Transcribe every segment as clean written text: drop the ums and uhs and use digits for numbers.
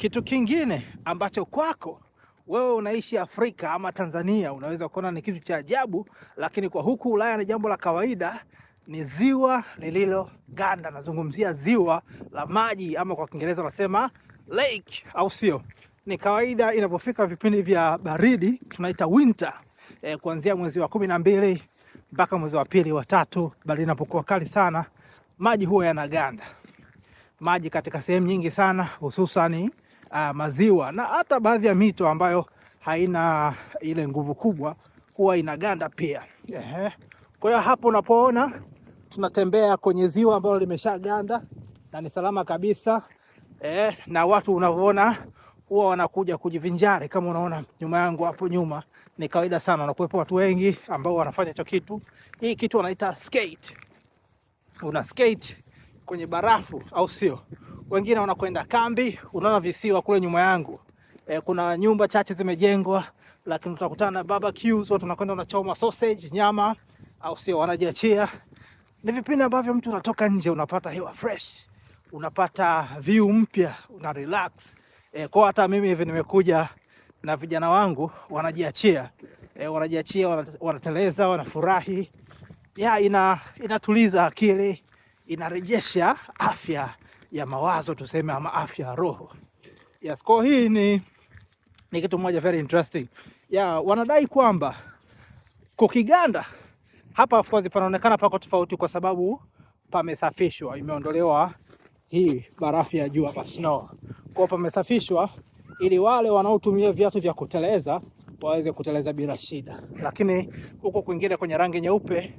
Kitu kingine ambacho kwako wewe unaishi Afrika ama Tanzania unaweza kuona ni kitu cha ajabu, lakini kwa huku Ulaya ni jambo la kawaida, ni ziwa lililoganda. Nazungumzia ziwa la maji ama kwa Kiingereza wanasema lake, au sio? Ni kawaida inapofika vipindi vya baridi tunaita winter, kuanzia mwezi wa 12 mpaka mwezi wa 2 wa 3, baridi inapokuwa kali sana, maji huwa yanaganda. Maji katika sehemu nyingi sana, hususani maziwa na hata baadhi ya mito ambayo haina ile nguvu kubwa huwa inaganda pia. Kwa hiyo hapo unapoona tunatembea kwenye ziwa ambalo limeshaganda na ni salama kabisa, na watu unavyoona huwa wanakuja kujivinjari. Kama unaona nyuma yangu hapo nyuma, ni kawaida sana wanakuwepo watu wengi ambao wanafanya hicho kitu. Hii kitu wanaita skate. Una skate kwenye barafu, au sio? Wengine wanakwenda kambi. Unaona visiwa kule nyuma yangu, kuna nyumba chache zimejengwa, lakini utakutana na barbecues, watu wanakwenda wanachoma sausage, nyama, au sio? Wanajiachia. Ni vipindi ambavyo mtu unatoka nje, unapata hewa fresh, unapata view mpya, una relax. Kwa hata mimi hivi nimekuja na vijana wangu, wanajiachia, wanateleza, wanafurahi. Inatuliza akili, inarejesha afya ya mawazo tuseme, ama afya ya roho. Yes, kwa hii ni kitu moja very interesting. Wanadai kwamba kukiganda hapa of course panaonekana pako tofauti kwa sababu pamesafishwa, imeondolewa hii barafu ya juu hapa, snow. Kwa pamesafishwa ili wale wanaotumia viatu vya kuteleza waweze kuteleza bila shida. Lakini huko kwingine kwenye rangi nyeupe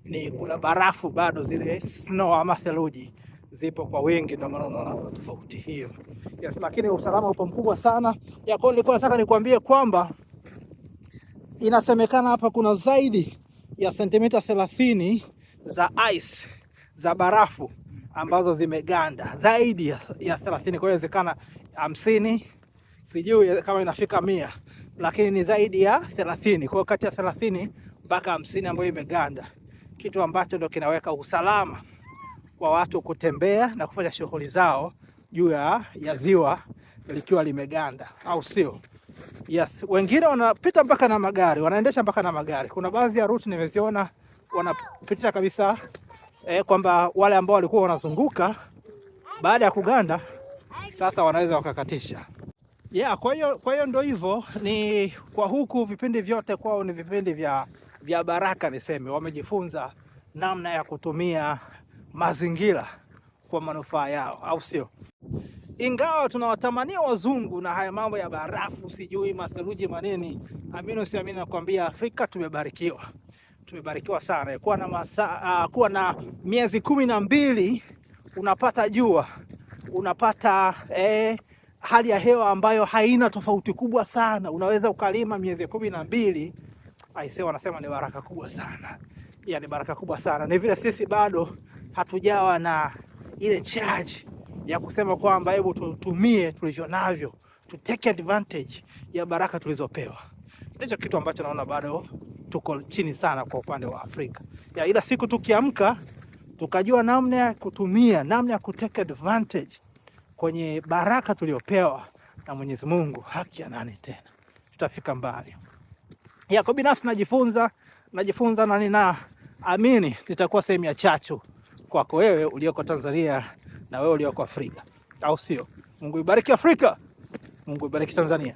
ni kuna barafu bado, zile snow ama theluji zipo kwa wingi, ndio maana unaona tofauti hiyo. Yes, lakini usalama upo mkubwa sana. Kwa nilikuwa nataka nikwambie kwamba inasemekana hapa kuna zaidi ya sentimita 30 za ice, za barafu ambazo zimeganda, zaidi ya 30. Kwa hiyo inawezekana 50, sijui kama inafika 100, lakini ni zaidi ya 30. Kwa hiyo kati ya 30 mpaka 50 ambayo imeganda, kitu ambacho ndio kinaweka usalama kwa watu kutembea na kufanya shughuli zao juu ya ziwa likiwa limeganda, au sio? Yes, wengine wanapita mpaka na magari, wanaendesha mpaka na magari. Kuna baadhi ya route nimeziona wanapitisha kabisa, kwamba wale ambao walikuwa wanazunguka baada ya kuganda sasa wanaweza wakakatisha. Kwa hiyo ndio hivyo, ni kwa huku vipindi vyote kwao ni vipindi vya baraka niseme. Wamejifunza namna ya kutumia mazingira kwa manufaa yao, au sio? Ingawa tunawatamania wazungu na haya mambo ya barafu, sijui matheluji manini, amini usiamini nakwambia Afrika tumebarikiwa. Tumebarikiwa sana. Kuwa na miezi 12 unapata jua, unapata hali ya hewa ambayo haina tofauti kubwa sana. Unaweza ukalima miezi 12. Aisee, wanasema ni baraka kubwa sana. Ni baraka kubwa sana. Ni vile sisi bado hatujawa na ile charge ya kusema kwamba hebu tutumie tulivyo navyo, to take advantage ya baraka tulizopewa. Ndicho kitu ambacho naona bado tuko chini sana kwa upande wa Afrika. Ila siku tukiamka tukajua namna ya kutumia, namna ya kutake advantage kwenye baraka tuliopewa na Mwenyezi Mungu, haki ya nani tena? Tutafika mbali. Kwa binafsi najifunza na ninaamini nitakuwa sehemu ya chachu kwako wewe ulioko Tanzania na wewe ulioko Afrika, au sio? Mungu ibariki Afrika, Mungu ibariki Tanzania.